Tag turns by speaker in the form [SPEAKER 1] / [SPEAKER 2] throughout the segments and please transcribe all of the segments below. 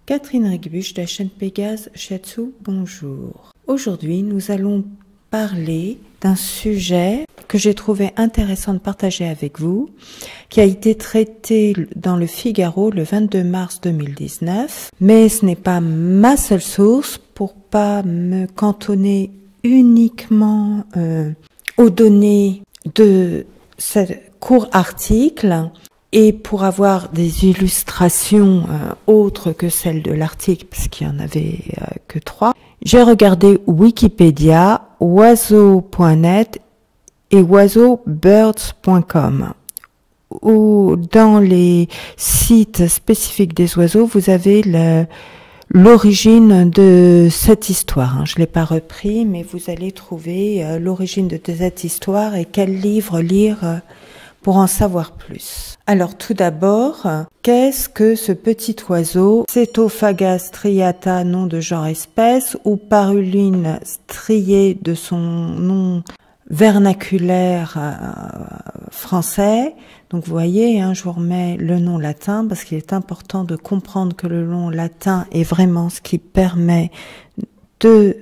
[SPEAKER 1] Catherine Rigubuche de la chaîne Pégase Shiatsu, bonjour. Aujourd'hui, nous allons parler d'un sujet que j'ai trouvé intéressant de partager avec vous, qui a été traité dans le Figaro le 22 mars 2019, mais ce n'est pas ma seule source pour pas me cantonner uniquement aux données de ce court article. Et pour avoir des illustrations autres que celles de l'article, parce qu'il n'y en avait que 3, j'ai regardé Wikipédia, oiseaux.net et oiseaubirds.com. Où dans les sites spécifiques des oiseaux, vous avez l'origine de cette histoire. Je ne l'ai pas repris, mais vous allez trouver l'origine de cette histoire et quel livre lire pour en savoir plus. Alors tout d'abord, qu'est-ce que ce petit oiseau, Cetophaga striata, nom de genre espèce, ou Paruline striée de son nom vernaculaire français. Donc vous voyez, je vous remets le nom latin parce qu'il est important de comprendre que le nom latin est vraiment ce qui permet de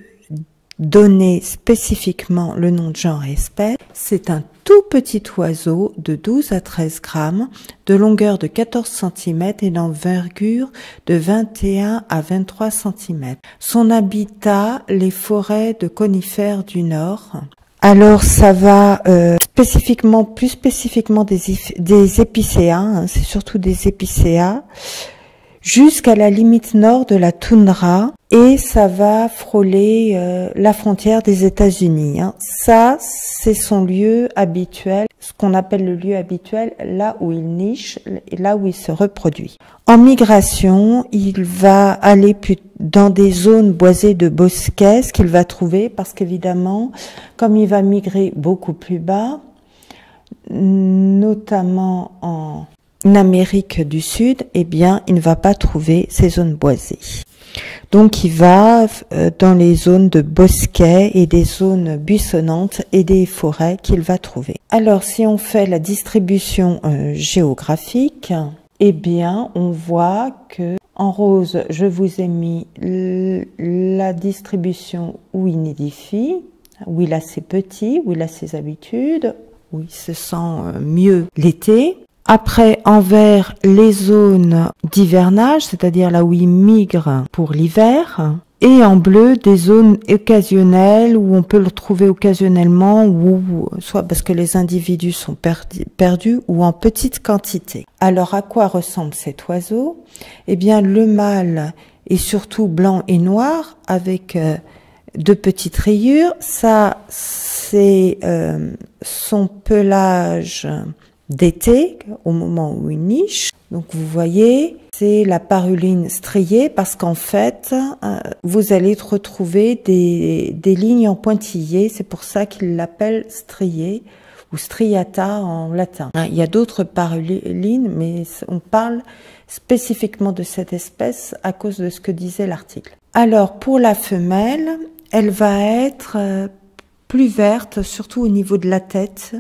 [SPEAKER 1] donner spécifiquement le nom de genre et espèce. C'est un tout petit oiseau de 12 à 13 grammes, de longueur de 14 cm et d'envergure de 21 à 23 cm. Son habitat, les forêts de conifères du Nord. Alors ça va plus spécifiquement des épicéas, c'est surtout des épicéas, jusqu'à la limite nord de la toundra, et ça va frôler la frontière des États-Unis. Ça, c'est son lieu habituel, ce qu'on appelle le lieu habituel, là où il niche, et là où il se reproduit. En migration, il va aller dans des zones boisées de bosquets, ce qu'il va trouver, parce qu'évidemment, comme il va migrer beaucoup plus bas, notamment en Amérique du Sud, eh bien, il ne va pas trouver ces zones boisées. Donc, il va dans les zones de bosquets et des zones buissonnantes et des forêts qu'il va trouver. Alors, si on fait la distribution géographique, eh bien, on voit que en rose, je vous ai mis la distribution où il nidifie, où il a ses petits, où il a ses habitudes, où il se sent mieux l'été. Après, en vert, les zones d'hivernage, c'est-à-dire là où il migre pour l'hiver. Et en bleu, des zones occasionnelles où on peut le trouver occasionnellement, ou soit parce que les individus sont perdus ou en petite quantité. Alors, à quoi ressemble cet oiseau? Eh bien, le mâle est surtout blanc et noir avec de petites rayures. Ça, c'est son pelage d'été, au moment où il niche. Donc vous voyez, c'est la paruline striée parce qu'en fait, vous allez retrouver des lignes en pointillés. C'est pour ça qu'il l'appelle striée ou striata en latin. Il y a d'autres parulines, mais on parle spécifiquement de cette espèce à cause de ce que disait l'article. Alors pour la femelle, elle va être plus verte, surtout au niveau de la tête,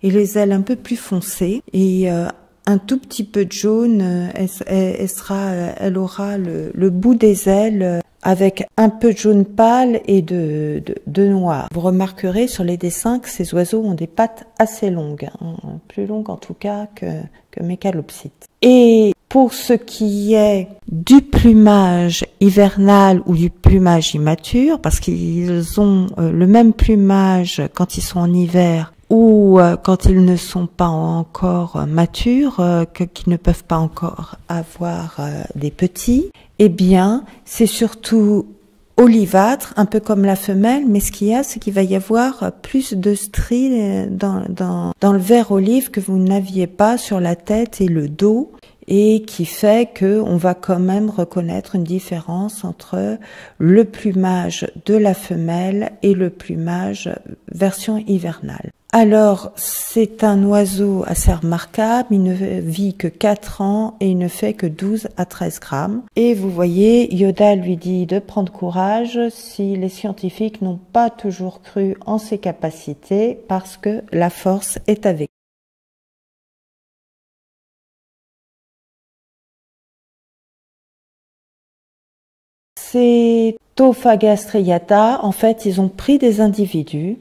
[SPEAKER 1] et les ailes un peu plus foncées, et un tout petit peu de jaune. Elle aura le bout des ailes avec un peu de jaune pâle et de noir. Vous remarquerez sur les dessins que ces oiseaux ont des pattes assez longues, plus longues en tout cas que Mécalopsite. Et pour ce qui est du plumage hivernal ou du plumage immature, parce qu'ils ont le même plumage quand ils sont en hiver ou quand ils ne sont pas encore matures, qu'ils ne peuvent pas encore avoir des petits, eh bien, c'est surtout olivâtre, un peu comme la femelle, mais ce qu'il y a, c'est qu'il va y avoir plus de stries dans le vert olive que vous n'aviez pas sur la tête et le dos, et qui fait que on va quand même reconnaître une différence entre le plumage de la femelle et le plumage version hivernale. Alors, c'est un oiseau assez remarquable, il ne vit que 4 ans et il ne fait que 12 à 13 grammes. Et vous voyez, Yoda lui dit de prendre courage si les scientifiques n'ont pas toujours cru en ses capacités parce que la force est avec lui. ces Tophaga striata, en fait, ils ont pris des individus,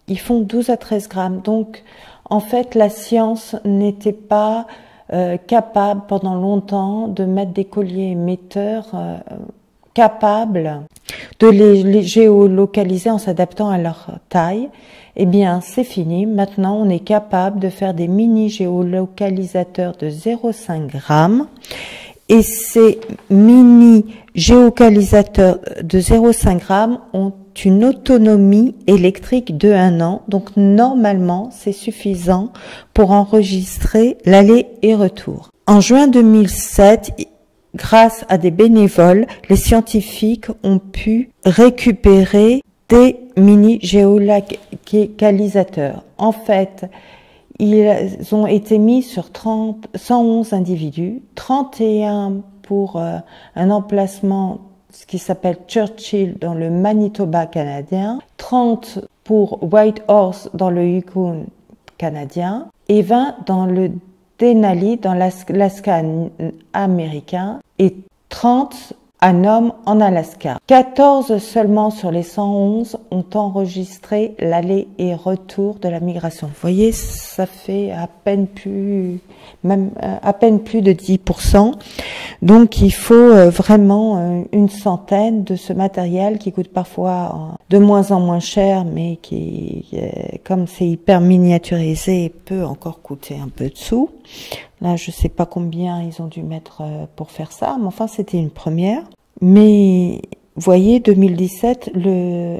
[SPEAKER 1] ils font 12 à 13 grammes. Donc, en fait, la science n'était pas capable pendant longtemps de mettre des colliers émetteurs capables de les géolocaliser en s'adaptant à leur taille. Eh bien, c'est fini. Maintenant, on est capable de faire des mini géolocalisateurs de 0,5 grammes. Et ces mini géolocalisateurs de 0,5 grammes ont une autonomie électrique de 1 an. Donc, normalement, c'est suffisant pour enregistrer l'aller et retour. En juin 2007, grâce à des bénévoles, les scientifiques ont pu récupérer des mini géolocalisateurs. En fait, ils ont été mis sur 111 individus, 31 pour un emplacement ce qui s'appelle Churchill dans le Manitoba canadien, 30 pour Whitehorse dans le Yukon canadien et 20 dans le Denali dans l'Alaska américain et 30 à Nome en Alaska. 14 seulement sur les 111 ont enregistré l'aller et retour de la migration. Vous voyez, ça fait à peine plus de 10%. Donc, il faut vraiment une centaine de ce matériel qui coûte parfois de moins en moins cher, mais qui, comme c'est hyper miniaturisé, peut encore coûter un peu de sous. Là, je sais pas combien ils ont dû mettre pour faire ça, mais enfin, c'était une première. Mais, vous voyez, 2017,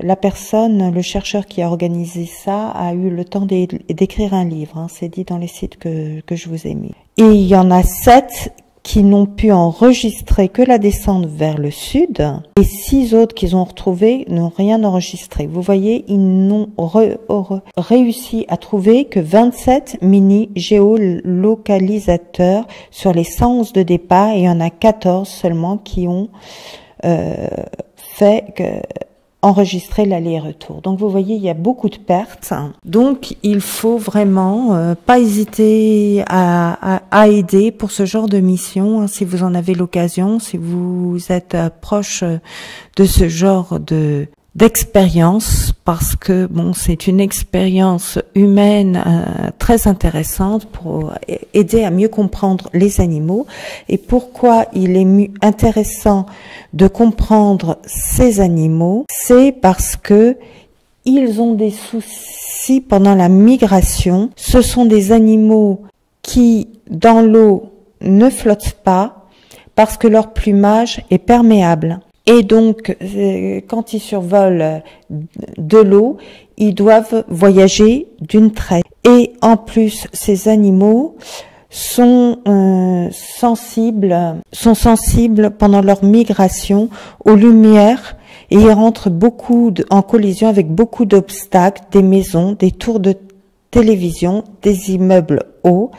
[SPEAKER 1] la personne, le chercheur qui a organisé ça, a eu le temps d'écrire un livre. Hein, c'est dit dans les sites que je vous ai mis. Et il y en a 7 qui n'ont pu enregistrer que la descente vers le sud, et 6 autres qu'ils ont retrouvés n'ont rien enregistré. Vous voyez, ils n'ont réussi à trouver que 27 mini géolocalisateurs sur les 111 de départ, et il y en a 14 seulement qui ont enregistrer l'aller-retour. Donc vous voyez, il y a beaucoup de pertes. Donc il faut vraiment pas hésiter à aider pour ce genre de mission, si vous en avez l'occasion, si vous êtes proche de ce genre d'expérience, parce que bon, c'est une expérience humaine très intéressante pour aider à mieux comprendre les animaux. Et pourquoi il est intéressant de comprendre ces animaux, c'est parce que ils ont des soucis pendant la migration. Ce sont des animaux qui, dans l'eau, ne flottent pas parce que leur plumage est perméable. Et donc, quand ils survolent de l'eau, ils doivent voyager d'une traite. Et en plus, ces animaux sont sensibles pendant leur migration aux lumières, et ils rentrent en collision avec beaucoup d'obstacles, des maisons, des tours de télévision, des immeubles hauts.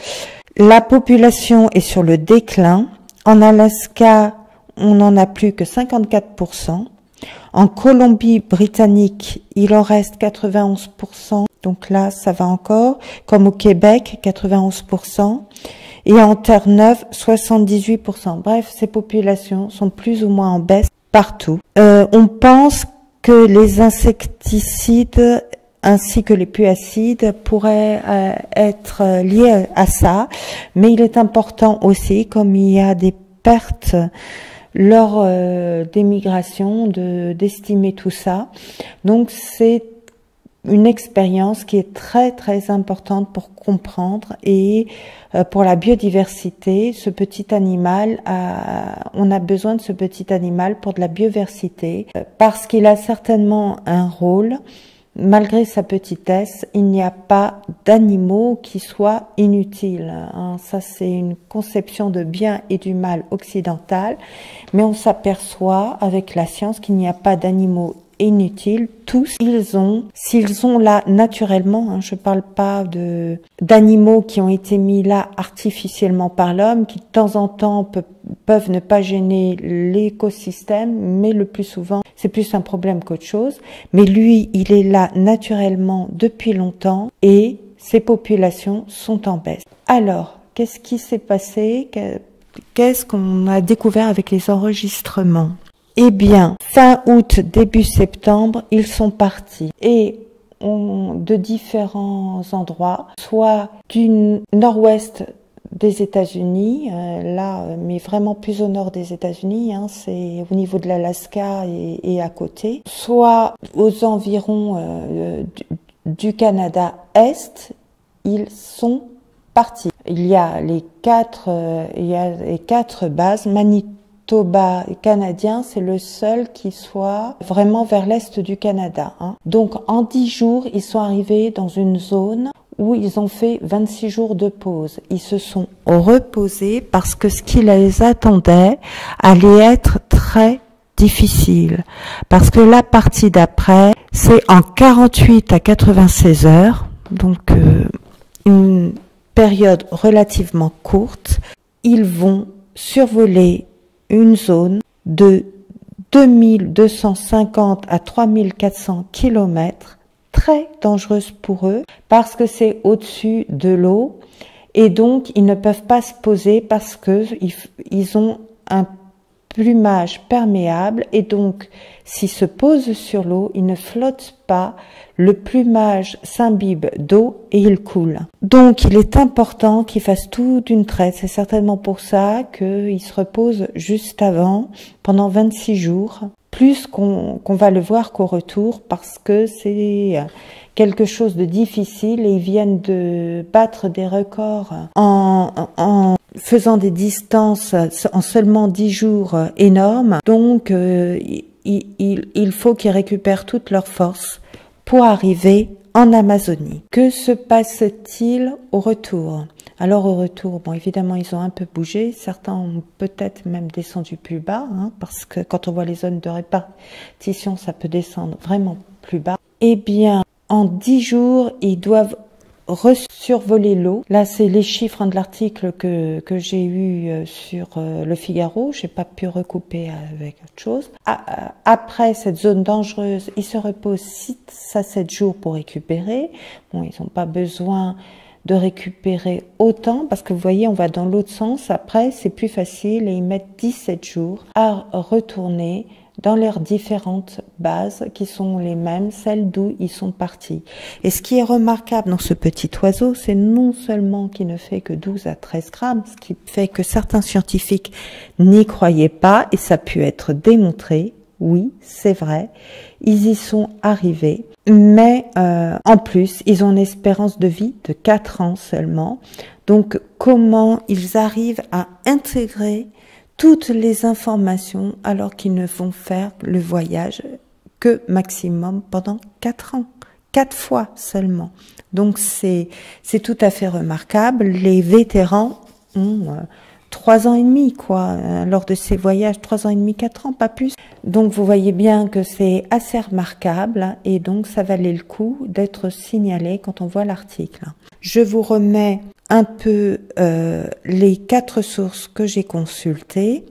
[SPEAKER 1] La population est sur le déclin. En Alaska, on n'en a plus que 54%. En Colombie-Britannique, il en reste 91%. Donc là, ça va encore. Comme au Québec, 91%. Et en Terre-Neuve, 78%. Bref, ces populations sont plus ou moins en baisse partout. On pense que les insecticides ainsi que les puacides pourraient être liés à ça. Mais il est important aussi, comme il y a des pertes lors des migrations, d'estimer tout ça. Donc c'est une expérience qui est très très importante pour comprendre, et pour la biodiversité, ce petit animal, on a besoin de ce petit animal pour de la biodiversité, parce qu'il a certainement un rôle. Malgré sa petitesse, il n'y a pas d'animaux qui soient inutiles. Hein. Ça, c'est une conception de bien et du mal occidentale. Mais on s'aperçoit avec la science qu'il n'y a pas d'animaux inutiles. Tous, s'ils sont là naturellement, hein, je parle pas d'animaux qui ont été mis là artificiellement par l'homme, qui de temps en temps peuvent ne pas gêner l'écosystème, mais le plus souvent, c'est plus un problème qu'autre chose. Mais lui, il est là naturellement depuis longtemps, et ces populations sont en baisse. Alors, qu'est-ce qui s'est passé? Qu'est-ce qu'on a découvert avec les enregistrements? Eh bien, fin août, début septembre, ils sont partis. Et de différents endroits, soit du nord-ouest des États-Unis, mais vraiment plus au nord des États-Unis, c'est au niveau de l'Alaska et à côté, soit aux environs du Canada Est, ils sont partis. Il y a les quatre bases. Manitoba canadien, c'est le seul qui soit vraiment vers l'est du Canada. Donc en 10 jours, ils sont arrivés dans une zone où ils ont fait 26 jours de pause. Ils se sont reposés parce que ce qui les attendait allait être très difficile. Parce que la partie d'après, c'est en 48 à 96 heures, donc une période relativement courte. Ils vont survoler une zone de 2250 à 3400 kilomètres, très dangereuse pour eux parce que c'est au-dessus de l'eau et donc ils ne peuvent pas se poser parce que ils ont un plumage perméable et donc s'ils se posent sur l'eau, ils ne flottent pas, le plumage s'imbibe d'eau et il coule. Donc il est important qu'ils fassent tout d'une traite, c'est certainement pour ça qu'ils se reposent juste avant, pendant 26 jours, plus qu'on va le voir qu'au retour parce que c'est quelque chose de difficile et ils viennent de battre des records en faisant des distances en seulement 10 jours énormes. Donc il faut qu'ils récupèrent toutes leurs forces pour arriver en Amazonie. Que se passe-t-il au retour? Alors au retour, bon évidemment ils ont un peu bougé, certains ont peut-être même descendu plus bas, parce que quand on voit les zones de répartition, ça peut descendre vraiment plus bas. Eh bien, en 10 jours, ils doivent survoler l'eau. Là, c'est les chiffres de l'article que j'ai eu sur Le Figaro. J'ai pas pu recouper avec autre chose. Après cette zone dangereuse, ils se reposent 6 à 7 jours pour récupérer. Bon, ils n'ont pas besoin de récupérer autant parce que vous voyez, on va dans l'autre sens. Après, c'est plus facile et ils mettent 17 jours à retourner dans leurs différentes bases qui sont les mêmes, celles d'où ils sont partis. Et ce qui est remarquable dans ce petit oiseau, c'est non seulement qu'il ne fait que 12 à 13 grammes, ce qui fait que certains scientifiques n'y croyaient pas, et ça a pu être démontré, oui, c'est vrai, ils y sont arrivés, mais en plus, ils ont une espérance de vie de 4 ans seulement. Donc, comment ils arrivent à intégrer toutes les informations alors qu'ils ne vont faire le voyage que maximum pendant 4 ans, 4 fois seulement. Donc c'est tout à fait remarquable. Les vétérans ont 3 ans et demi quoi, lors de ces voyages, 3 ans et demi, 4 ans, pas plus. Donc vous voyez bien que c'est assez remarquable et donc ça valait le coup d'être signalé quand on voit l'article. Je vous remets un peu les 4 sources que j'ai consultées.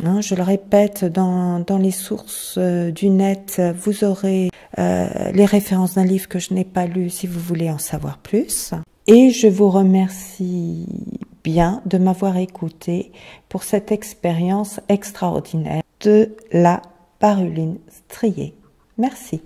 [SPEAKER 1] Je le répète, dans les sources du net, vous aurez les références d'un livre que je n'ai pas lu si vous voulez en savoir plus. Et je vous remercie bien de m'avoir écouté pour cette expérience extraordinaire de la paruline striée. Merci.